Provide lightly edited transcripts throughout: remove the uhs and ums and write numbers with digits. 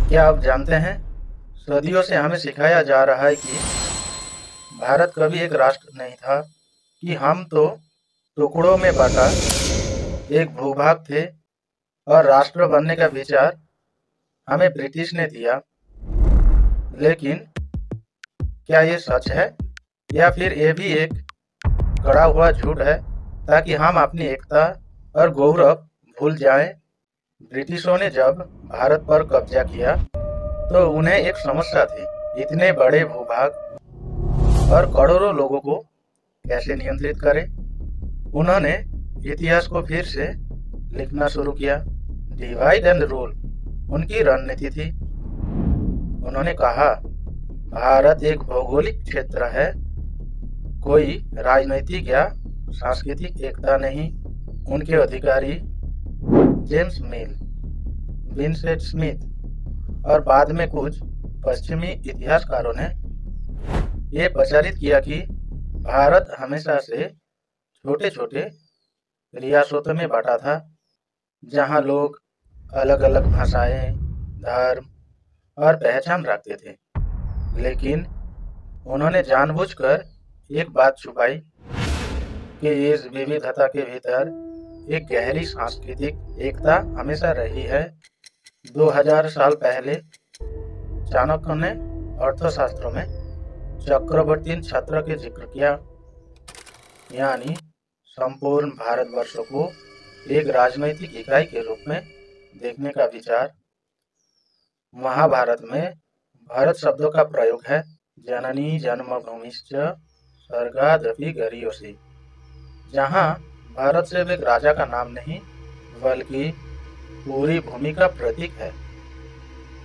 क्या आप जानते हैं, सदियों से हमें सिखाया जा रहा है कि भारत कभी एक राष्ट्र नहीं था, कि हम तो टुकड़ों में बटा एक भूभाग थे और राष्ट्र बनने का विचार हमें ब्रिटिश ने दिया। लेकिन क्या ये सच है या फिर ये भी एक गढ़ा हुआ झूठ है ताकि हम अपनी एकता और गौरव भूल जाएं? ब्रिटिशों ने जब भारत पर कब्जा किया तो उन्हें एक समस्या थी, इतने बड़े भूभाग और करोड़ों लोगों को कैसे नियंत्रित करें। उन्होंने इतिहास को फिर से लिखना शुरू किया। डिवाइड एंड रूल उनकी रणनीति थी। उन्होंने कहा, भारत एक भौगोलिक क्षेत्र है, कोई राजनीतिक या सांस्कृतिक एकता नहीं। उनके अधिकारी जेम्स मिल, विंसेंट स्मिथ और बाद में कुछ पश्चिमी इतिहासकारों ने ये प्रचारित किया कि भारत हमेशा से छोटे छोटे रियासतों में बटा था, जहां लोग अलग अलग भाषाएं, धर्म और पहचान रखते थे। लेकिन उन्होंने जानबूझकर एक बात छुपाई कि इस विविधता के भीतर एक गहरी सांस्कृतिक एकता हमेशा रही है। 2000 साल पहले चाणक्य ने अर्थशास्त्र में चक्रवर्ती छत्र के जिक्र किया, यानी संपूर्ण भारतवर्ष को एक राजनैतिक इकाई के रूप में देखने का विचार। महाभारत में भारत शब्दों का प्रयोग है, जननी जन्मभूमिश्च स्वर्गादपि गरीयसी, जहाँ भारत सिर्फ एक राजा का नाम नहीं बल्कि पूरी भूमि का प्रतीक है।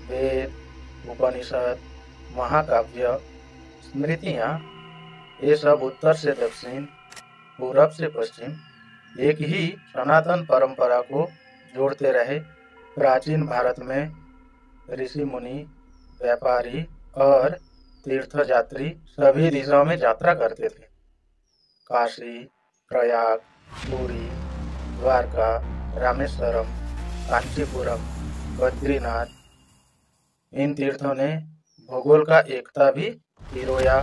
वेद, उपनिषद, महाकाव्य, स्मृतियाँ, ये सब उत्तर से दक्षिण, पूरब से पश्चिम एक ही सनातन परंपरा को जोड़ते रहे। प्राचीन भारत में ऋषि मुनि, व्यापारी और तीर्थयात्री सभी दिशाओं में यात्रा करते थे। काशी, प्रयाग, पुरी, द्वारका, रामेश्वरम, कांचीपुरम, बद्रीनाथ, इन तीर्थों ने भूगोल का एकता भी पिरोया।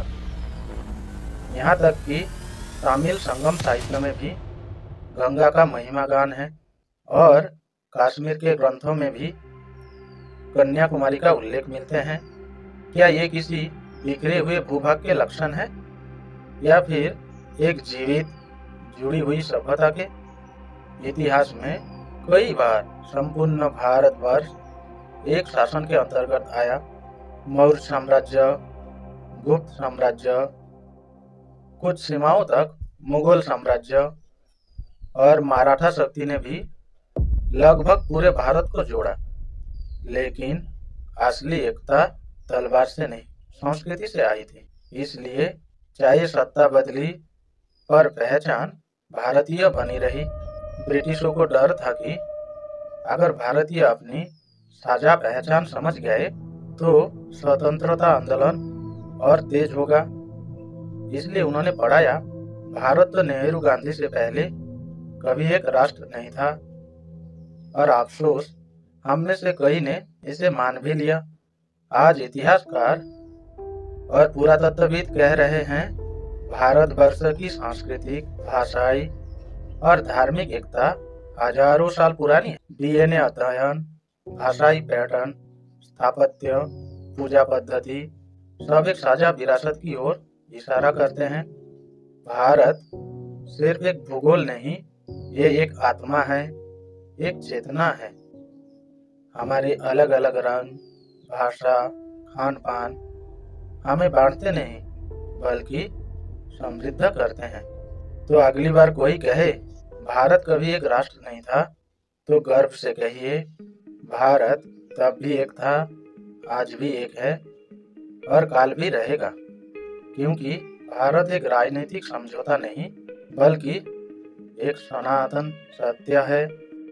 यहाँ तक कि तमिल संगम साहित्य में भी गंगा का महिमा गान है और कश्मीर के ग्रंथों में भी कन्याकुमारी का उल्लेख मिलते हैं। क्या ये किसी बिखरे हुए भूभाग के लक्षण है या फिर एक जीवित जुड़ी हुई सभ्यता के? इतिहास में कई बार संपूर्ण भारतवर्ष एक शासन के अंतर्गत आया। मौर्य साम्राज्य, गुप्त साम्राज्य, कुछ सीमाओं तक मुगल साम्राज्य और मराठा शक्ति ने भी लगभग पूरे भारत को जोड़ा। लेकिन असली एकता तलवार से नहीं, संस्कृति से आई थी। इसलिए चाहे सत्ता बदली पर पहचान भारतीय बनी रही। ब्रिटिशों को डर था कि अगर भारतीय अपनी साझा पहचान समझ गए तो स्वतंत्रता आंदोलन और तेज होगा। इसलिए उन्होंने पढ़ाया, भारत तो नेहरू गांधी से पहले कभी एक राष्ट्र नहीं था। और अफसोस, हम में से कई ने इसे मान भी लिया। आज इतिहासकार और पुरातत्वविद कह रहे हैं, भारतवर्ष की सांस्कृतिक, भाषाई और धार्मिक एकता हजारों साल पुरानी है। डीएनए अध्ययन, भाषाई पैटर्न, स्थापत्य, पूजा पद्धति सब एक साझा विरासत की ओर इशारा करते हैं। भारत सिर्फ एक भूगोल नहीं, ये एक आत्मा है, एक चेतना है। हमारे अलग अलग रंग, भाषा, खान पान हमें बांटते नहीं बल्कि समृद्ध करते हैं। तो अगली बार कोई कहे भारत कभी एक राष्ट्र नहीं था, तो गर्व से कहिए, भारत तब भी एक था, आज भी एक है और काल भी रहेगा। क्योंकि भारत एक राजनीतिक समझौता नहीं बल्कि एक सनातन सत्य है।